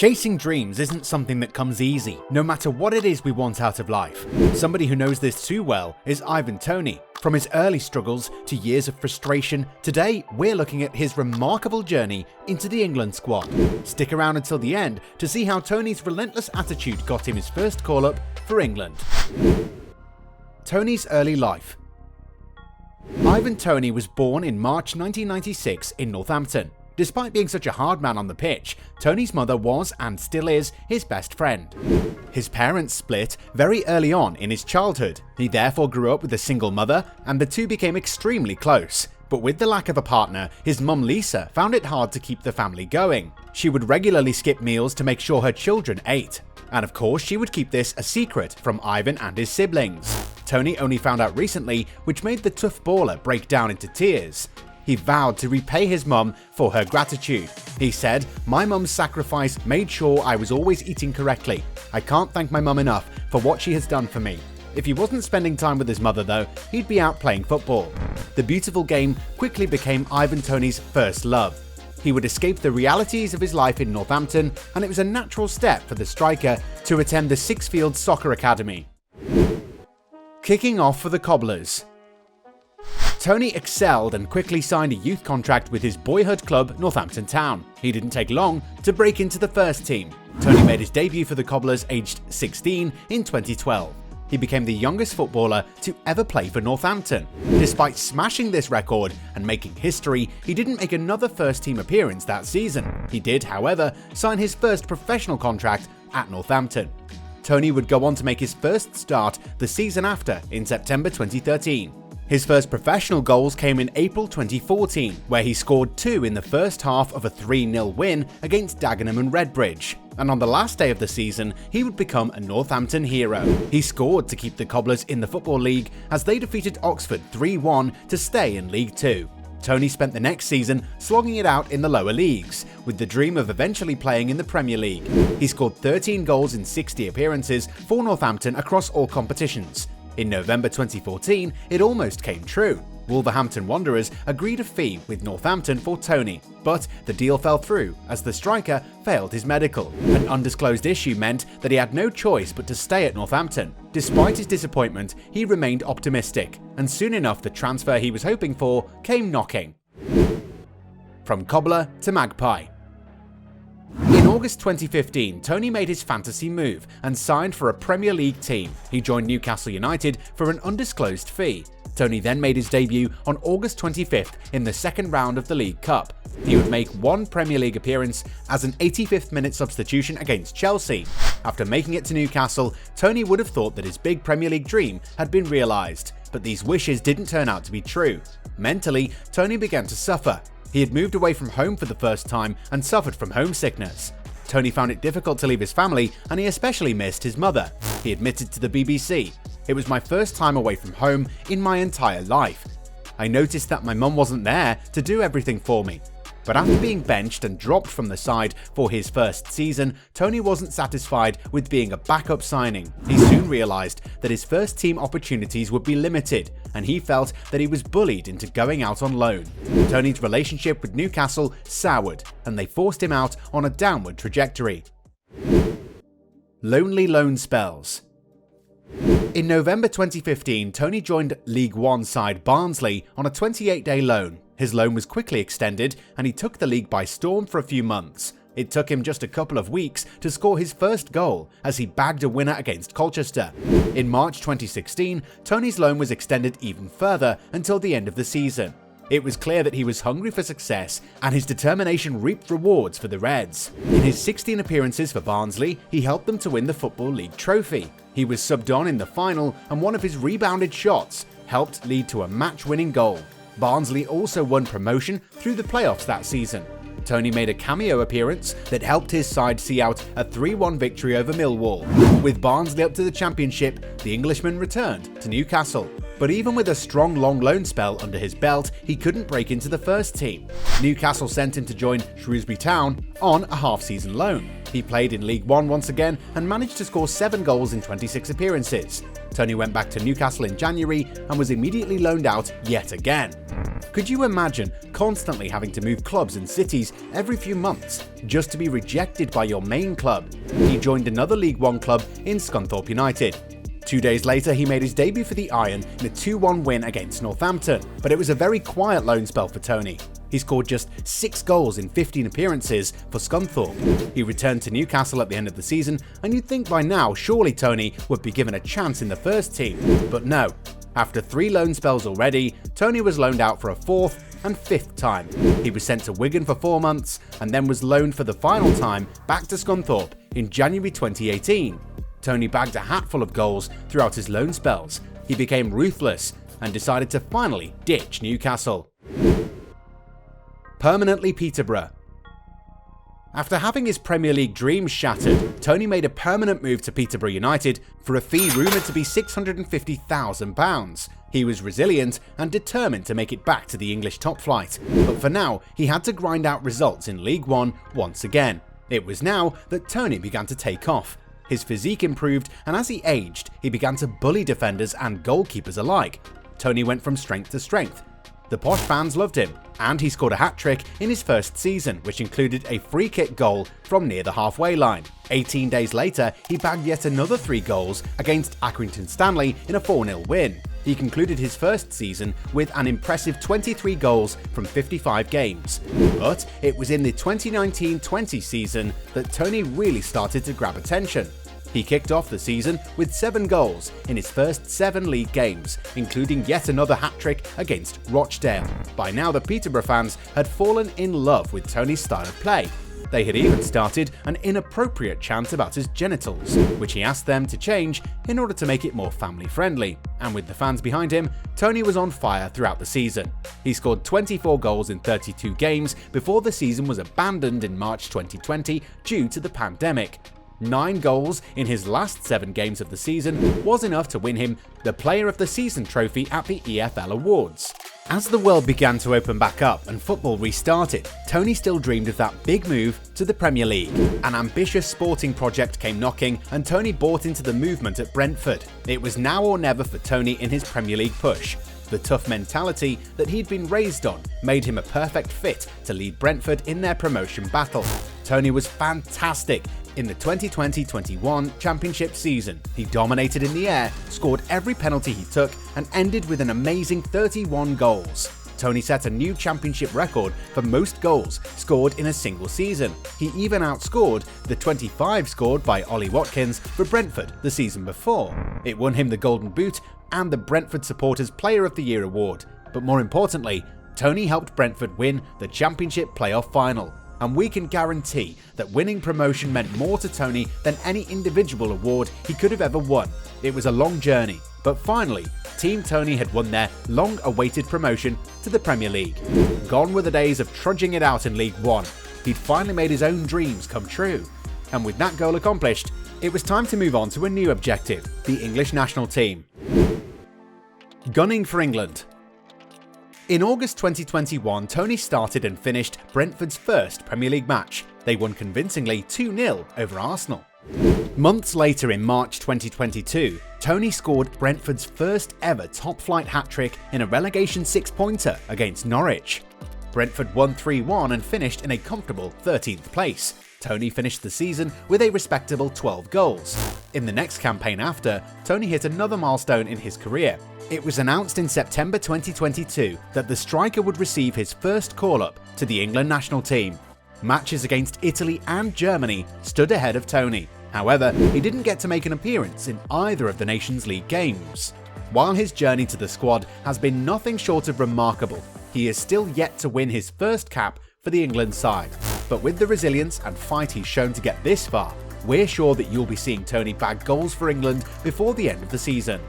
Chasing dreams isn't something that comes easy, no matter what it is we want out of life. Somebody who knows this too well is Ivan Toney. From his early struggles to years of frustration, today we're looking at his remarkable journey into the England squad. Stick around until the end to see how Toney's relentless attitude got him his first call-up for England. Toney's early life. Ivan Toney was born in March 1996 in Northampton. Despite being such a hard man on the pitch, Toney's mother was, and still is, his best friend. His parents split very early on in his childhood. He therefore grew up with a single mother, and the two became extremely close. But with the lack of a partner, his mum Lisa found it hard to keep the family going. She would regularly skip meals to make sure her children ate. And of course, she would keep this a secret from Ivan and his siblings. Toney only found out recently, which made the tough baller break down into tears. He vowed to repay his mum for her gratitude. He said, "My mum's sacrifice made sure I was always eating correctly. I can't thank my mum enough for what she has done for me." If he wasn't spending time with his mother though, he'd be out playing football. The beautiful game quickly became Ivan Toney's first love. He would escape the realities of his life in Northampton, and it was a natural step for the striker to attend the Sixfields Soccer Academy. Kicking off for the Cobblers. Toney excelled and quickly signed a youth contract with his boyhood club Northampton Town. He didn't take long to break into the first team. Toney made his debut for the Cobblers aged 16 in 2012. He became the youngest footballer to ever play for Northampton. Despite smashing this record and making history, he didn't make another first-team appearance that season. He did, however, sign his first professional contract at Northampton. Toney would go on to make his first start the season after in September 2013. His first professional goals came in April 2014, where he scored 2 in the first half of a 3-0 win against Dagenham and Redbridge. And on the last day of the season, he would become a Northampton hero. He scored to keep the Cobblers in the Football League as they defeated Oxford 3-1 to stay in League 2. Toney spent the next season slogging it out in the lower leagues, with the dream of eventually playing in the Premier League. He scored 13 goals in 60 appearances for Northampton across all competitions. In November 2014, it almost came true. Wolverhampton Wanderers agreed a fee with Northampton for Toney, but the deal fell through as the striker failed his medical. An undisclosed issue meant that he had no choice but to stay at Northampton. Despite his disappointment, he remained optimistic, and soon enough the transfer he was hoping for came knocking. From cobbler to magpie. In August 2015, Toney made his fantasy move and signed for a Premier League team. He joined Newcastle United for an undisclosed fee. Toney then made his debut on August 25th in the second round of the League Cup. He would make one Premier League appearance as an 85th minute substitution against Chelsea. After making it to Newcastle, Toney would have thought that his big Premier League dream had been realised, but these wishes didn't turn out to be true. Mentally, Toney began to suffer. He had moved away from home for the first time and suffered from homesickness. Toney found it difficult to leave his family, and he especially missed his mother. He admitted to the BBC, "It was my first time away from home in my entire life. I noticed that my mum wasn't there to do everything for me." But after being benched and dropped from the side for his first season, Toney wasn't satisfied with being a backup signing. He soon realised that his first team opportunities would be limited, and he felt that he was bullied into going out on loan. Toney's relationship with Newcastle soured, and they forced him out on a downward trajectory. Lonely loan spells. In November 2015, Toney joined League One side Barnsley on a 28-day loan. His loan was quickly extended, and he took the league by storm for a few months. It took him just a couple of weeks to score his first goal as he bagged a winner against Colchester. In March 2016, Toney's loan was extended even further until the end of the season. It was clear that he was hungry for success, and his determination reaped rewards for the Reds. In his 16 appearances for Barnsley, he helped them to win the Football League trophy. He was subbed on in the final, and one of his rebounded shots helped lead to a match-winning goal. Barnsley also won promotion through the playoffs that season. Toney made a cameo appearance that helped his side see out a 3-1 victory over Millwall. With Barnsley up to the Championship, the Englishman returned to Newcastle. But even with a strong long loan spell under his belt, he couldn't break into the first team. Newcastle sent him to join Shrewsbury Town on a half-season loan. He played in League One once again and managed to score 7 goals in 26 appearances. Tony went back to Newcastle in January and was immediately loaned out yet again. Could you imagine constantly having to move clubs and cities every few months just to be rejected by your main club? He joined another League One club in Scunthorpe United. 2 days later, he made his debut for the Iron in a 2-1 win against Northampton, but it was a very quiet loan spell for Toney. He scored just 6 goals in 15 appearances for Scunthorpe. He returned to Newcastle at the end of the season, and you'd think by now surely Toney would be given a chance in the first team, but no. After 3 loan spells already, Toney was loaned out for a 4th and 5th time. He was sent to Wigan for 4 months, and then was loaned for the final time back to Scunthorpe in January 2018. Toney bagged a hatful of goals throughout his loan spells. He became ruthless and decided to finally ditch Newcastle. Permanently Peterborough. After having his Premier League dreams shattered, Toney made a permanent move to Peterborough United for a fee rumoured to be £650,000. He was resilient and determined to make it back to the English top flight, but for now he had to grind out results in League One once again. It was now that Toney began to take off. His physique improved, and as he aged, he began to bully defenders and goalkeepers alike. Toney went from strength to strength. The posh fans loved him, and he scored a hat-trick in his first season, which included a free-kick goal from near the halfway line. 18 days later, he bagged yet another 3 goals against Accrington Stanley in a 4-0 win. He concluded his first season with an impressive 23 goals from 55 games. But it was in the 2019-20 season that Toney really started to grab attention. He kicked off the season with 7 goals in his first 7 league games, including yet another hat-trick against Rochdale. By now the Peterborough fans had fallen in love with Toney's style of play. They had even started an inappropriate chant about his genitals, which he asked them to change in order to make it more family-friendly. And with the fans behind him, Toney was on fire throughout the season. He scored 24 goals in 32 games before the season was abandoned in March 2020 due to the pandemic. 9 goals in his last 7 games of the season was enough to win him the Player of the Season trophy at the EFL Awards. As the world began to open back up and football restarted, Toney still dreamed of that big move to the Premier League. An ambitious sporting project came knocking, and Toney bought into the movement at Brentford. It was now or never for Toney in his Premier League push. The tough mentality that he'd been raised on made him a perfect fit to lead Brentford in their promotion battle. Toney was fantastic in the 2020-21 Championship season. He dominated in the air, scored every penalty he took, and ended with an amazing 31 goals. Toney set a new championship record for most goals scored in a single season. He even outscored the 25 scored by Ollie Watkins for Brentford the season before. It won him the Golden Boot and the Brentford Supporters Player of the Year award. But more importantly, Toney helped Brentford win the Championship playoff final. And we can guarantee that winning promotion meant more to Toney than any individual award he could have ever won. It was a long journey, but finally, Team Toney had won their long-awaited promotion to the Premier League. Gone were the days of trudging it out in League One. He'd finally made his own dreams come true. And with that goal accomplished, it was time to move on to a new objective, the English national team. Gunning for England. In August 2021, Toney started and finished Brentford's first Premier League match. They won convincingly 2-0 over Arsenal. Months later, in March 2022, Toney scored Brentford's first ever top-flight hat-trick in a relegation 6-pointer against Norwich. Brentford won 3-1 and finished in a comfortable 13th place. Toney finished the season with a respectable 12 goals. In the next campaign after, Toney hit another milestone in his career. It was announced in September 2022 that the striker would receive his first call-up to the England national team. Matches against Italy and Germany stood ahead of Toney. However, he didn't get to make an appearance in either of the Nations League games. While his journey to the squad has been nothing short of remarkable, he is still yet to win his first cap for the England side. But with the resilience and fight he's shown to get this far, we're sure that you'll be seeing Toney bag goals for England before the end of the season.